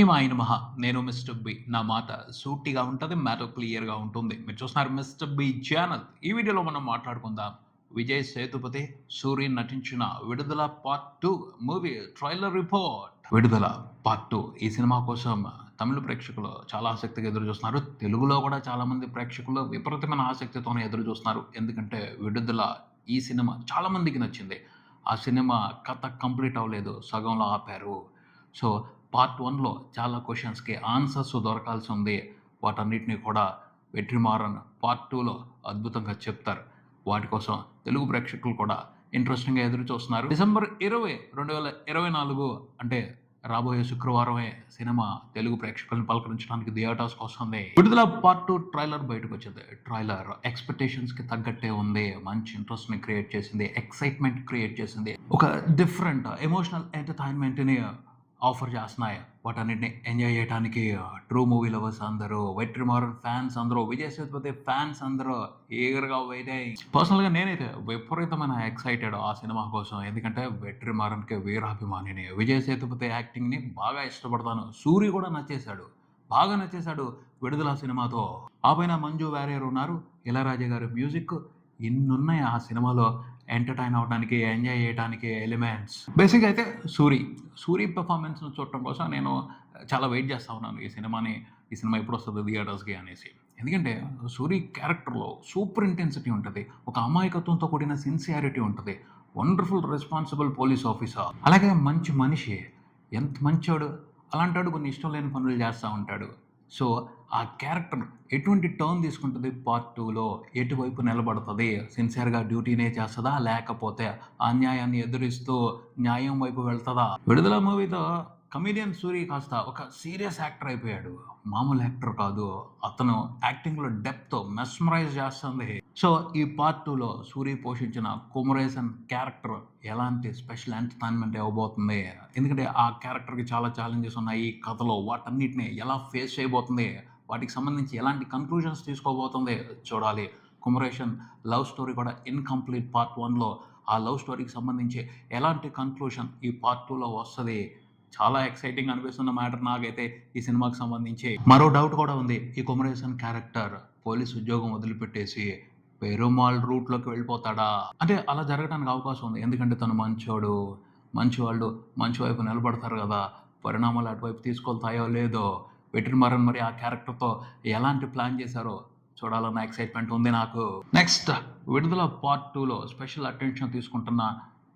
శ్రీమాయ నమః. నేను mister B. నా మాట సూటిగా ఉంటది. మ్యాటర్ క్లియర్‌గా ఉంటుంది. మీరు చూస్తున్నారు మిస్టర్ బి ఛానల్. ఈ వీడియోలో మనం మాట్లాడుకుందాం. విజయ్ సేతుపతి, సూరి నటించిన 'విడుదల పార్ట్ 2' మూవీ ట్రైలర్ రిపోర్ట్. 'విడుదల పార్ట్ 2' ఈ సినిమా కోసం తమిళ ప్రేక్షకులు చాలా ఆసక్తిగా ఎదురు చూస్తున్నారు. తెలుగులో కూడా చాలామంది ప్రేక్షకులు విపరీతమైన ఆసక్తితోనే ఎదురు చూస్తున్నారు. ఎందుకంటే 'విడుదల' ఈ సినిమా చాలా మందికి నచ్చింది. ఆ సినిమా కథ కంప్లీట్ అవ్వలేదు. సగంలో ఆపారు. సో పార్ట్ 1లో చాలా క్వెషన్స్‌కి ఆన్సర్స్ దొరకాల్సి ఉంది. వాటన్నిటిని కూడా వెట్రిమారన్ పార్ట్ 2లో అద్భుతంగా చెప్తారు. వాటి కోసం తెలుగు ప్రేక్షకులు కూడా ఇంట్రెస్టింగ్‌గా ఎదురు చూస్తున్నారు. డిసెంబర్ 20, 2024 అంటే రాబోయే శుక్రవారమే సినిమా తెలుగు ప్రేక్షకులను పలకరించడానికి థియేటర్స్‌కి వస్తుంది. 'విడుదల పార్ట్ 2' ట్రైలర్ బయటకొచ్చింది. ట్రైలర్ ఎక్స్‌పెక్టేషన్స్‌కి తగ్గట్టే ఉంది. మంచి ఇంట్రెస్ట్‌ని క్రియేట్ చేసింది. ఎక్సైట్‌మెంట్ క్రియేట్ చేసింది. ఒక డిఫరెంట్ ఎమోషనల్ ఎంటర్‌టైన్‌మెంట్‌ని ఆఫర్ చేస్తున్నాయి. వాటన్నిటిని ఎంజాయ్ చేయడానికి ట్రూ మూవీ లవర్స్ అందరూ, వెట్రిమారన్ ఫ్యాన్స్ అందరూ, విజయ్ సేతుపతి ఫ్యాన్స్ అందరూ ఈగర్‌గా వెయిటింగ్. పర్సనల్‌గా నేనైతే విపరీతమైన ఎక్సైటెడ్ ఆ సినిమా కోసం. ఎందుకంటే వెట్రిమారన్‌కి వీరాభిమానిని. విజయ్ సేతుపతి యాక్టింగ్‌ని బాగా ఇష్టపడతాను. సూరి కూడా నచ్చేసాడు. బాగా నచ్చేసాడు 'విడుదల' సినిమాతో. ఆ పైన మంజు వారియర్ ఉన్నారు. ఇళయరాజా గారి మ్యూజిక్ ఇన్నున్నాయి ఆ సినిమాలో. ఎంటర్‌టైన్ అవ్వడానికి, ఎంజాయ్ చేయడానికి ఎలిమెంట్స్. బేసిక్‌గా అయితే సూరి పెర్ఫార్మెన్స్‌ని చూడటం కోసం నేను చాలా వెయిట్ చేస్తా ఉన్నాను. ఈ సినిమా ఎప్పుడొస్తది థియేటర్స్‌కి అనేసి. ఎందుకంటే సూరి క్యారెక్టర్‌లో సూపర్ ఇంటెన్సిటీ ఉంటది. ఒక అమాయకత్వంతో కూడిన సిన్సియారిటీ ఉంటది. Wonderful responsible police officer. అలాగే మంచి మనిషి. ఎంత మంచోడు. అలాంటోడు కొన్ని ఇష్టం లేని పనులు చేస్తా ఉంటాడు. సో ఆ క్యారెక్టర్ ఎటువంటి టర్న్ తీసుకుంటది పార్ట్ 2లో, ఎటువైపు నిలబడతది? సిన్సియర్‌గా డ్యూటీనే చేస్తదా? లేకపోతే అన్యాయాన్ని ఎదురిస్తూ న్యాయం వైపు వెళ్తదా? 'విడుదల' మూవీతో కమెడియన్ సూరి కాస్త ఒక సీరియస్ యాక్టర్ అయిపోయాడు. మామూలు యాక్టర్ కాదు. అతను యాక్టింగ్‌లో డెప్త్ మెస్మరైజ్ చేస్తుంది. సో ఈ పార్ట్ 2లో సూరి పోషించిన కుమరేసన్ క్యారెక్టర్ ఎలాంటి స్పెషల్ ఎంటర్‌టైన్‌మెంట్ ఇవ్వబోతుంది? ఎందుకంటే ఆ క్యారెక్టర్‌కి చాలా ఛాలెంజెస్ ఉన్నాయి ఈ కథలో. వాటన్నిటిని ఎలా ఫేస్ చేయబోతుంది? వాటికి సంబంధించి ఎలాంటి కన్క్లూజన్స్ తీసుకోబోతుంది చూడాలి. కుమరేషన్ లవ్ స్టోరీ కూడా ఇన్‌కంప్లీట్ పార్ట్ 1లో. ఆ లవ్ స్టోరీకి సంబంధించి ఎలాంటి కన్క్లూషన్ ఈ పార్ట్ 2లో వస్తది? చాలా ఎక్సైటింగ్ అనిపిస్తున్న మ్యాటర్ నాకైతే ఈ సినిమాకి సంబంధించి. మరో డౌట్ కూడా ఉంది. ఈ కుమరేసన్ క్యారెక్టర్ పోలీస్ ఉద్యోగం వదిలిపెట్టేసి పెరుమాళ్ రూట్‌లోకి వెళ్ళిపోతాడా? అంటే అలా జరగడానికి అవకాశం ఉంది. ఎందుకంటే తను మంచోడు. మంచివాళ్ళు మంచి వైపు నిలబడతారు గదా! పరిణామాలు అటువైపు తీసుకెళ్తాయో లేదో. వెట్రిమారన్ మరి ఆ క్యారెక్టర్‌తో ఎలాంటి ప్లాన్ చేశారో చూడాలన్న ఎక్సైట్‌మెంట్ ఉంది నాకు. నెక్స్ట్ 'విడుదల పార్ట్ 2లో స్పెషల్ అటెన్షన్ తీసుకుంటున్న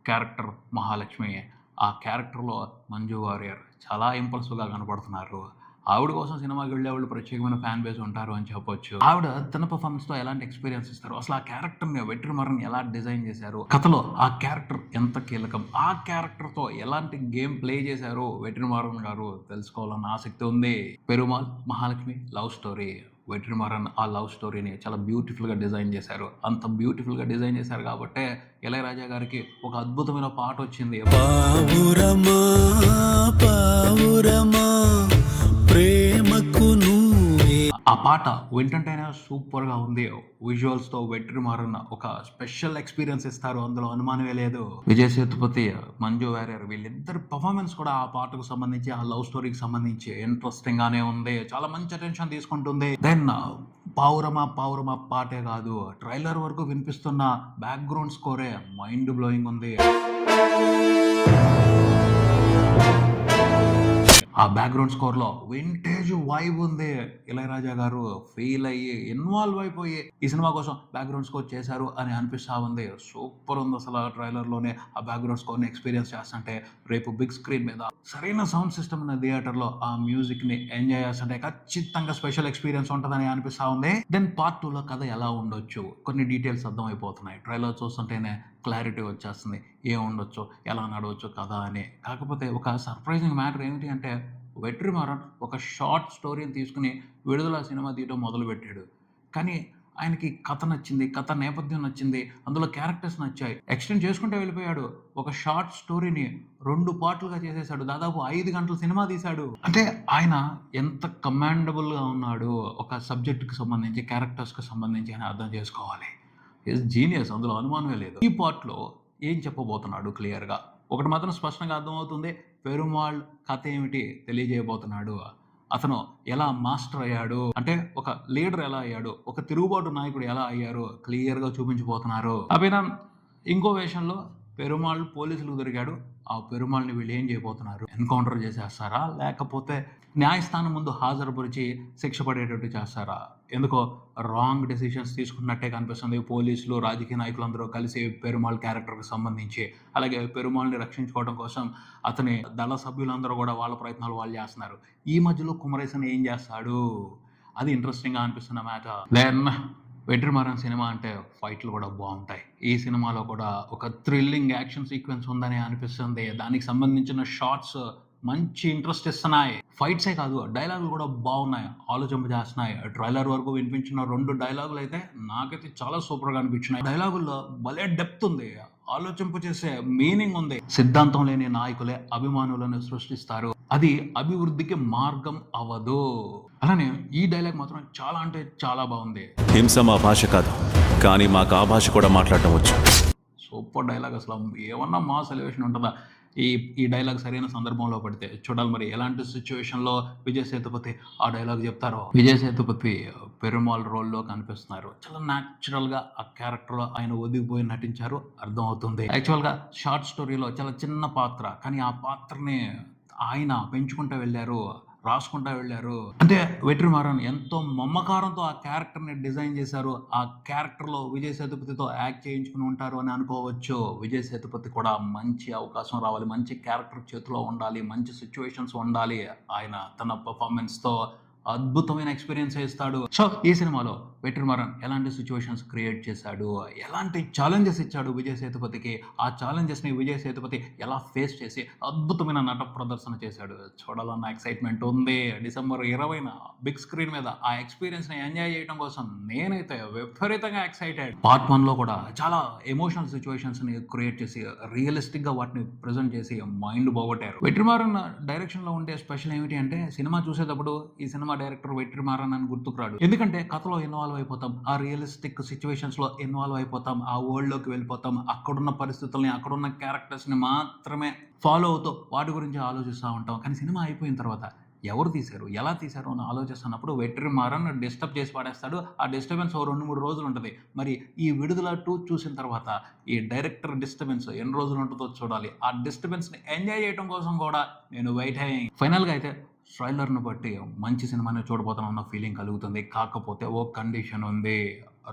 క్యారెక్టర్ మహాలక్ష్మి. ఆ క్యారెక్టర్‌లో మంజు వారియర్ చాలా ఇంపల్సివ్‌గా కనపడుతున్నారు. ఆవిడ కోసం సినిమాకి వెళ్ళేవాళ్ళు ప్రత్యేకమైన ఫ్యాన్ బేస్ ఉంటారు అని చెప్పొచ్చు. ఆవిడ తన పెర్ఫార్మన్స్‌తో ఎలాంటి ఎక్స్‌పీరియన్స్ ఇస్తారు? అసలు ఆ క్యారెక్టర్‌ని వెట్రిమారన్ ఎలా డిజైన్ చేశారు? కథలో ఆ క్యారెక్టర్ ఎంత కీలకం? ఆ క్యారెక్టర్‌తో ఎలాంటి గేమ్ ప్లే చేశారు వెట్రిమారన్ గారు తెలుసుకోవాలన్న ఆసక్తి ఉంది. Perumal, Mahalakshmi love story. వెట్రిమారన్ ఆ లవ్ స్టోరీని చాలా బ్యూటిఫుల్‌గా డిజైన్ చేశారు. అంత బ్యూటిఫుల్‌గా డిజైన్ చేశారు కాబట్టే ఇళయరాజా గారికి ఒక అద్భుతమైన పాటొచ్చింది. పావురమా పావురమా ప్రేమకు నువ్వే. ఆ పాట వింటుంటేనే సూపర్‌గా ఉంది. విజువల్స్‌తో వెట్రిమారన్ ఒక స్పెషల్ ఎక్స్‌పీరియన్స్ ఇస్తారు. అందులో అనుమానమే లేదు. విజయ్ సేతుపతి, మంజు వారియర్ వీళ్ళిద్దరి పెర్ఫార్మెన్స్ కూడా ఆ పాటకు సంబంధించి, ఆ లవ్ స్టోరీకి సంబంధించి ఇంట్రెస్టింగ్ గానే ఉంది. చాలా మంచి అటెన్షన్ తీసుకుంటుంది. దెన్ 'పావురమా పావురమా' పాటే కాదు, ట్రైలర్ వరకు వినిపిస్తున్న బ్యాక్‌గ్రౌండ్ స్కోరే మైండ్ బ్లోయింగ్ ఉంది. ఆ బ్యాక్‌గ్రౌండ్ స్కోర్‌లో వింటేజ్ వైబ్ ఉంది. ఇళయరాజా గారు ఫీల్ అయ్యి, ఇన్వాల్వ్ అయిపోయి ఈ సినిమా కోసం బ్యాక్‌గ్రౌండ్ స్కోర్ చేశారు అని అనిపిస్తా ఉంది. సూపర్ ఉంది అసల ట్రైలర్‌లోనే ఆ బ్యాక్‌గ్రౌండ్ స్కోర్‌ని ఎక్స్‌పీరియన్స్ చేస్తుంటే, రేపు బిగ్ స్క్రీన్ మీద సరైన సౌండ్ సిస్టమ్ ఉన్న థియేటర్‌లో ఆ మ్యూజిక్‌ని ఎంజాయ్ చేస్తుంటే ఖచ్చితంగా స్పెషల్ ఎక్స్‌పీరియన్స్ ఉంటదని అనిపిస్తా ఉంది. దెన్ పార్ట్ 2లో కథ ఎలా ఉండొచ్చు? కొన్ని డీటెయిల్స్ అర్థమైపోతున్నాయి. ట్రైలర్ చూస్తుంటేనే క్లారిటీ వచ్చేస్తుంది. ఏముండొచ్చు? ఎలా నడవచ్చు కథ అని. కాకపోతే ఒక సర్ప్రైజింగ్ మ్యాటర్ ఏమిటి అంటే, వెట్రిమారన్ ఒక షార్ట్ స్టోరీని తీసుకొని 'విడుదల' సినిమా తీయటం మొదలుపెట్టాడు. కానీ ఆయనకి కథ నచ్చింది. కథ నేపథ్యం నచ్చింది. అందులో క్యారెక్టర్స్ నచ్చాయి. ఎక్స్‌టెండ్ చేసుకుంటూ వెళ్ళిపోయాడు. ఒక షార్ట్ స్టోరీని 2 పార్ట్‌లుగా చేసేసాడు. దాదాపు 5 గంటల సినిమా తీశాడు. అంటే ఆయన ఎంత కమాండబుల్‌గా ఉన్నాడు. ఒక సబ్జెక్ట్‌కి సంబంధించి, క్యారెక్టర్స్‌కి సంబంధించి అని అర్థం చేసుకోవాలి. ఈస్ జీనియస్, అందులో అనుమానమే లేదు. ఈ పార్ట్‌లో ఏం చెప్పబోతున్నాడు క్లియర్‌గా? ఒకటి మాత్రం స్పష్టంగా అర్థమవుతుంది, పెరుమాళ్ కథ ఏమిటి తెలియజేయబోతున్నాడు. అతను ఎలా మాస్టర్ అయ్యాడు, అంటే ఒక లీడర్ ఎలా అయ్యాడు, ఒక తిరుగుబాటు నాయకుడు ఎలా అయ్యారు క్లియర్గా చూపించబోతున్నారు. అభినా ఇంకో వేషంలో పెరుమాళ్ పోలీసులకు దొరికాడు. ఆ పెరుమాళ్ని వీళ్ళు ఏం చేయబోతున్నారు, ఎన్కౌంటర్ చేసేస్తారా లేకపోతే న్యాయస్థానం ముందు హాజరుపరిచి శిక్ష పడేటట్టు చేస్తారా? ఎందుకో రాంగ్ డెసిషన్స్ తీసుకున్నట్టే కనిపిస్తుంది. పోలీసులు, రాజకీయ నాయకులు అందరూ కలిసి పెరుమాళ్ క్యారెక్టర్కి సంబంధించి, అలాగే పెరుమాళ్ని రక్షించుకోవడం కోసం అతని దళ సభ్యులందరూ కూడా వాళ్ళ ప్రయత్నాలు వాళ్ళు చేస్తున్నారు. ఈ మధ్యలో కుమరేసన్ ఏం చేస్తాడు, అది ఇంట్రెస్టింగ్గా అనిపిస్తున్న మ్యాటర్. దెన్ వెట్రిమారన్ సినిమా అంటే ఫైట్లు కూడా బాగుంటాయి. ఈ సినిమాలో కూడా ఒక థ్రిల్లింగ్ యాక్షన్ సీక్వెన్స్ ఉందని అనిపిస్తుంది. దానికి సంబంధించిన షార్ట్స్ మంచి ఇంట్రెస్ట్ ఇస్తున్నాయి. ఫైట్సే కాదు, డైలాగులు కూడా బాగున్నాయి, ఆలోచింప చేస్తున్నాయి. ట్రైలర్ వరకు వినిపించిన 2 డైలాగులు అయితే నాకైతే చాలా సూపర్గా అనిపించినాయి. డైలాగుల్లో భలే డెప్త్ ఉంది, ఆలోచింప చేసే మీనింగ్ ఉంది. సిద్ధాంతం లేని నాయకులే అభిమానులను సృష్టిస్తారు, అది అభివృద్ధికి మార్గం అవ్వదు. అలానే ఈ డైలాగ్ మాత్రం చాలా అంటే చాలా బాగుంది. హింస మా భాష కాదు, కానీ మాకు ఆ భాష కూడా మాట్లాడటం వచ్చు. Super dialogue. అసలు ఏమన్నా మాస్ ఎలివేషన్ ఉంటుందా ఈ డైలాగ్ సరైన సందర్భంలో పడితే? చూడాలి మరి ఎలాంటి సిచ్యువేషన్లో విజయ్ సేతుపతి ఆ డైలాగ్ చెప్తారో. విజయ్ సేతుపతి పెరుమాళ్ రోల్లో కనిపిస్తున్నారు. చాలా న్యాచురల్గా ఆ క్యారెక్టర్లో ఆయన ఒదిగిపోయి నటించారు, అర్థం అవుతుంది. యాక్చువల్గా షార్ట్ స్టోరీలో చాలా చిన్న పాత్ర, కానీ ఆ పాత్రని ఆయన పెంచుకుంటూ వెళ్ళారు, రాసుకుంటా వెళ్ళారు. అంటే వెట్రిమారన్ ఎంతో మమకారంతో ఆ క్యారెక్టర్ని డిజైన్ చేశారు. ఆ క్యారెక్టర్లో విజయ్ సేతుపతితో యాక్ట్ చేయించుకుని ఉంటారు అని అనుకోవచ్చు. విజయ్ సేతుపతి కూడా మంచి అవకాశం రావాలి, మంచి క్యారెక్టర్ చేతిలో ఉండాలి, మంచి సిచ్యువేషన్స్ ఉండాలి. ఆయన తన పర్ఫార్మెన్స్తో అద్భుతమైన ఎక్స్పీరియన్స్ ఇస్తాడు. సో ఈ సినిమాలో వెట్రిమారన్ ఎలాంటి సిచ్యువేషన్స్ క్రియేట్ చేశాడు, ఎలాంటి ఛాలెంజెస్ ఇచ్చాడు విజయ్ సేతుపతికి, ఆ ఛాలెంజెస్ని విజయ్ సేతుపతి ఎలా ఫేస్ చేసి అద్భుతమైన నట ప్రదర్శన చేశాడు, చూడాలన్న ఎక్సైట్మెంట్ ఉంది. డిసెంబర్ 20న బిగ్ స్క్రీన్ మీద ఆ ఎక్స్పీరియన్స్ని ఎంజాయ్ చేయడం కోసం నేనైతే విపరీతంగా ఎక్సైటెడ్. పార్ట్ 1లో కూడా చాలా ఎమోషనల్ సిచ్యువేషన్స్ని క్రియేట్ చేసి రియలిస్టిక్గా వాటిని ప్రజెంట్ చేసి మైండ్ పోగొట్టారు. వెట్రిమారన్ డైరెక్షన్లో ఉండే స్పెషల్ ఏమిటి అంటే, సినిమా చూసేటప్పుడు ఈ సినిమా డైరెక్టర్ వెట్రిమారన్ అని గుర్తుకురాడు. ఎందుకంటే కథలో ఇన్వాల్వ్ అయిపోతాం, ఆ రియలిస్టిక్ సిచ్యువేషన్స్ లో ఇన్వాల్వ్ అయిపోతాం, ఆ వరల్డ్ లోకి వెళ్ళిపోతాం. అక్కడున్న పరిస్థితుల్ని, అక్కడున్న క్యారెక్టర్స్ ని మాత్రమే ఫాలో అవుతూ వాటి గురించి ఆలోచిస్తూ ఉంటాం. కానీ సినిమా అయిపోయిన తర్వాత ఎవరు తీశారు, ఎలా తీశారు అని ఆలోచిస్తున్నప్పుడు వెట్రిమారన్ డిస్టర్బ్ చేసి పాడేస్తాడు. ఆ డిస్టర్బెన్స్ 2-3 రోజులు ఉంటుంది. మరి ఈ విడుదల 2 చూసిన తర్వాత ఈ డైరెక్టర్ డిస్టర్బెన్స్ ఎన్ని రోజులు ఉంటుందో చూడాలి. ఆ డిస్టర్బెన్స్ని ఎంజాయ్ చేయడం కోసం కూడా నేను వెయిట్ అయ్యాను. ఫైనల్గా అయితే ట్రైలర్ను బట్టి మంచి సినిమాని చూడబోతానన్న ఫీలింగ్ కలుగుతుంది. కాకపోతే ఓ కండిషన్ ఉంది,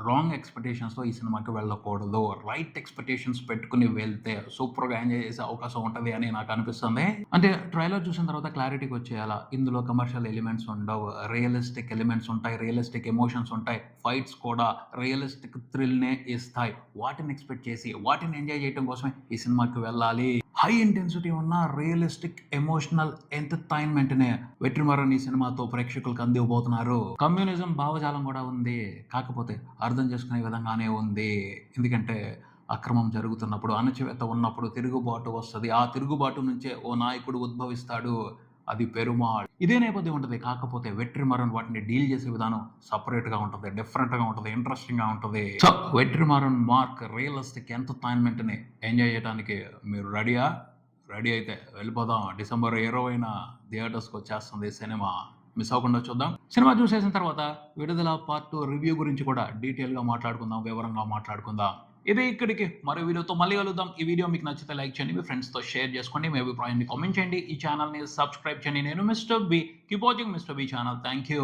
రాంగ్ ఎక్స్పెక్టేషన్స్తో ఈ సినిమాకి వెళ్ళకూడదు. రైట్ ఎక్స్పెక్టేషన్స్ పెట్టుకుని వెళ్తే సూపర్గా ఎంజాయ్ చేసే అవకాశం ఉంటుంది అని నాకు అనిపిస్తుంది. అంటే ట్రైలర్ చూసిన తర్వాత క్లారిటీకి వచ్చేయాలా, ఇందులో కమర్షియల్ ఎలిమెంట్స్ ఉండవు, రియలిస్టిక్ ఎలిమెంట్స్ ఉంటాయి, రియలిస్టిక్ ఎమోషన్స్ ఉంటాయి, ఫైట్స్ కూడా రియలిస్టిక్ థ్రిల్నే ఇస్తాయి. వాటిని ఎక్స్పెక్ట్ చేసి వాటిని ఎంజాయ్ చేయడం కోసమే ఈ సినిమాకి వెళ్ళాలి. హై ఇంటెన్సిటీ ఉన్న రియలిస్టిక్ ఎమోషనల్ ఎంటర్టైన్మెంట్నే వెట్రిమారన్ ఈ సినిమాతో ప్రేక్షకులకు అందివ్వబోతున్నారు. కమ్యూనిజం భావజాలం కూడా ఉంది, కాకపోతే అర్థం చేసుకునే విధంగానే ఉంది. ఎందుకంటే అక్రమం జరుగుతున్నప్పుడు, అణచివేత ఉన్నప్పుడు తిరుగుబాటు వస్తుంది. ఆ తిరుగుబాటు నుంచే ఓ నాయకుడు ఉద్భవిస్తాడు, అది పెరుమాళ్. ఇదే నేపథ్యం ఉంటుంది. కాకపోతే వెట్రిమారన్ వాటిని డీల్ చేసే విధానం సపరేట్గా ఉంటుంది, డిఫరెంట్గా ఉంటుంది, ఇంట్రెస్టింగ్గా ఉంటుంది. సో వెట్రిమారన్ మార్క్ రియలిస్టిక్ ఎంటర్టైన్మెంట్ని ఎంజాయ్ చేయడానికి మీరు రెడీయా? రెడీ అయితే వెళ్ళిపోదాం. డిసెంబర్ 20న థియేటర్స్కి వచ్చేస్తుంది సినిమా, మిస్ అవ్వకుండా చూద్దాం. సినిమా చూసేసిన తర్వాత విడుదల పార్ట్ 2 రివ్యూ గురించి కూడా డీటెయిల్గా మాట్లాడుకుందాం, వివరంగా మాట్లాడుకుందాం. ఇదే ఇక్కడికి మరో వీడియోతో మళ్ళీ కలుద్దాం. ఈ వీడియో మీకు నచ్చితే లైక్ చేయండి, మీ ఫ్రెండ్స్తో షేర్ చేసుకోండి, మీ అభిప్రాయాన్ని కామెంట్ చేయండి, ఈ ఛానల్ని సబ్స్క్రైబ్ చేయండి. నేను mister B, keep watching mister B channel. Thank you.